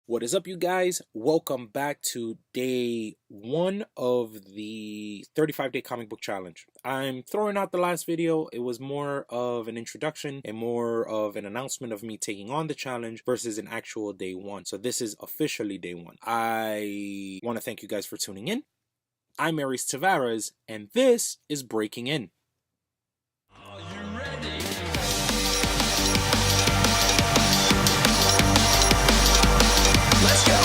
What is up, you guys? Welcome back to day one of the 35-day comic book challenge. I'm throwing out the last video. It was more of an introduction and more of an announcement of me taking on the challenge versus an actual day one. So this is officially day one. I want to thank you guys for tuning in. I'm Aries Tavares, and this is Breaking In. Are you ready? Let's go.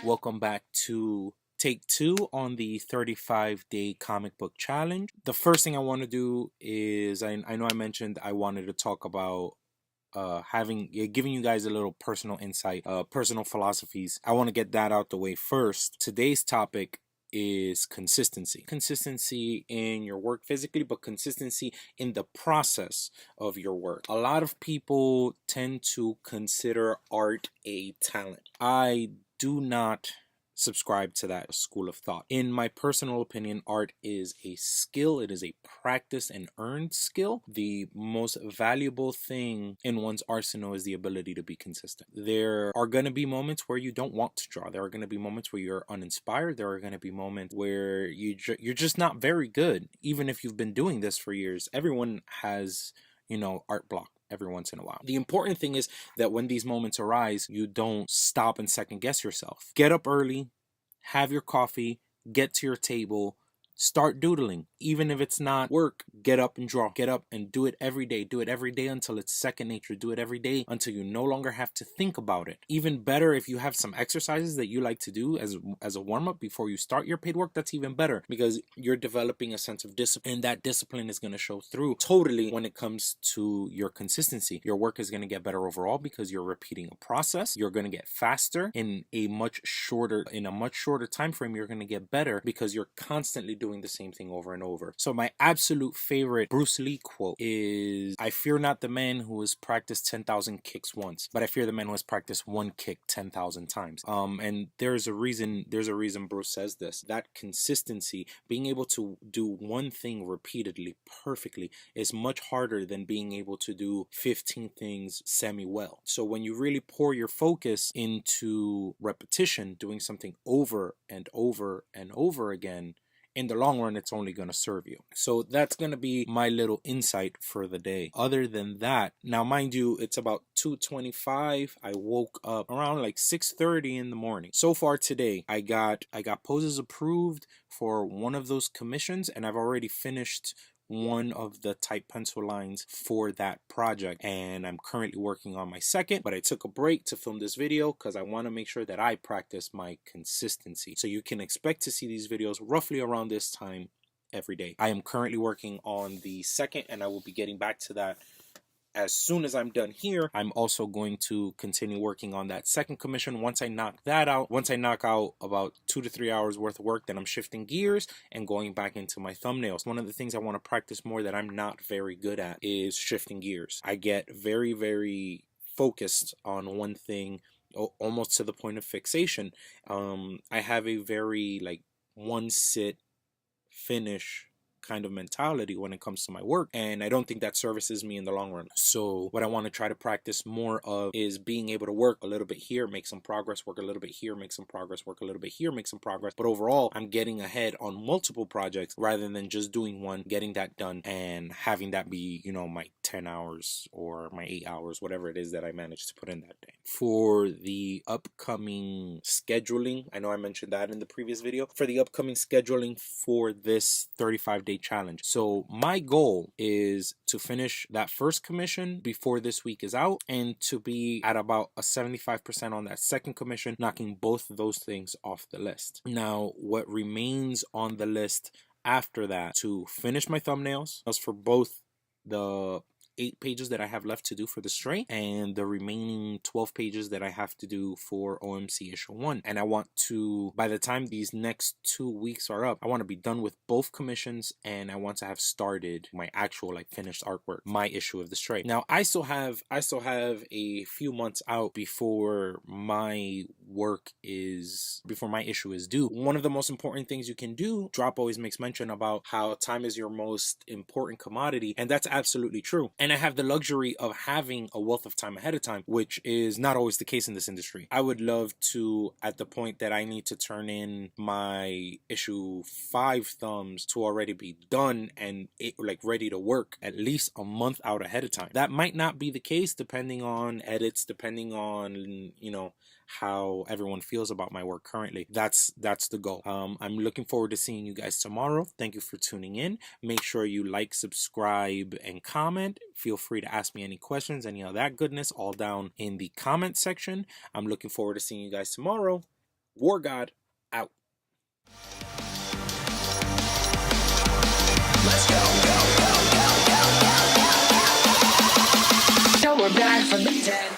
Welcome back to take two on the 35-day comic book challenge. The first thing I want to do is, I know I mentioned I wanted to talk about giving you guys a little personal insight, personal philosophies. I want to get that out the way first. Today's topic is consistency. Consistency in your work physically, but consistency in the process of your work. A lot of people tend to consider art a talent. I do not subscribe to that school of thought. In my personal opinion, art is a skill. It is a practice and earned skill. The most valuable thing in one's arsenal is the ability to be consistent. There are going to be moments where you don't want to draw. There are going to be moments where you're uninspired. There are going to be moments where you're just not very good. Even if you've been doing this for years, everyone has, art block every once in a while. The important thing is that when these moments arise, you don't stop and second guess yourself. Get up early, have your coffee, get to your table, start doodling. Even if it's not work, get up and draw. Get up and do it every day. Do it every day until it's second nature. Do it every day until you no longer have to think about it. Even better, if you have some exercises that you like to do as a warm-up before you start your paid work, that's even better, because you're developing a sense of discipline, and that discipline is going to show through totally when it comes to your consistency. Your work is going to get better overall because you're repeating a process. You're going to get faster in a much shorter time frame. You're going to get better because you're constantly doing the same thing over and over. So my absolute favorite Bruce Lee quote is, "I fear not the man who has practiced 10,000 kicks once, but I fear the man who has practiced one kick 10,000 times." And there's a reason Bruce says this. That consistency, being able to do one thing repeatedly perfectly, is much harder than being able to do 15 things semi-well. So when you really pour your focus into repetition, doing something over and over and over again, in the long run, it's only going to serve you. So that's going to be my little insight for the day. Other than that, now mind you, it's about 2:25. I woke up around like 6:30 in the morning. So far today, I got poses approved for one of those commissions, and I've already finished one of the type pencil lines for that project, and I'm currently working on my second, but I took a break to film this video because I want to make sure that I practice my consistency. So you can expect to see these videos roughly around this time every day. I am currently working on the second, and I will be getting back to that as soon as I'm done here. I'm also going to continue working on that second commission. Once I knock out about 2 to 3 hours worth of work, then I'm shifting gears and going back into my thumbnails. One of the things I want to practice more that I'm not very good at is shifting gears. I get very, very focused on one thing, almost to the point of fixation. I have a very one sit finish kind of mentality when it comes to my work, and I don't think that services me in the long run. So what I want to try to practice more of is being able to work a little bit here, make some progress, work a little bit here, make some progress, work a little bit here, make some progress. But overall, I'm getting ahead on multiple projects rather than just doing one, getting that done, and having that be, my 10 hours or my 8 hours, whatever it is that I managed to put in that day. For the upcoming scheduling, I know I mentioned that in the previous video, for the upcoming scheduling for this 35-day challenge. So my goal is to finish that first commission before this week is out, and to be at about a 75% on that second commission, knocking both of those things off the list. Now, what remains on the list after that, to finish my thumbnails for both the 8 pages that I have left to do for the straight and the remaining 12 pages that I have to do for OMC issue 1. And I want to, by the time these next 2 weeks are up, I want to be done with both commissions, and I want to have started my actual finished artwork, my issue of the straight. Now I still have a few months out before my work is, before my issue is due. One of the most important things you can do, Drop always makes mention about how time is your most important commodity, and that's absolutely true. And I have the luxury of having a wealth of time ahead of time, which is not always the case in this industry. I would love to, at the point that I need to turn in my issue 5 thumbs, to already be done and like ready to work at least a month out ahead of time. That might not be the case depending on edits, depending on, you know, how everyone feels about my work currently. That's the goal. I'm looking forward to seeing you guys tomorrow. Thank you for tuning in. Make sure you like, subscribe, and comment. Feel free to ask me any questions, any of that goodness, all down in the comment section. I'm looking forward to seeing you guys tomorrow. War God out. Let's go. Now we're back from the dead.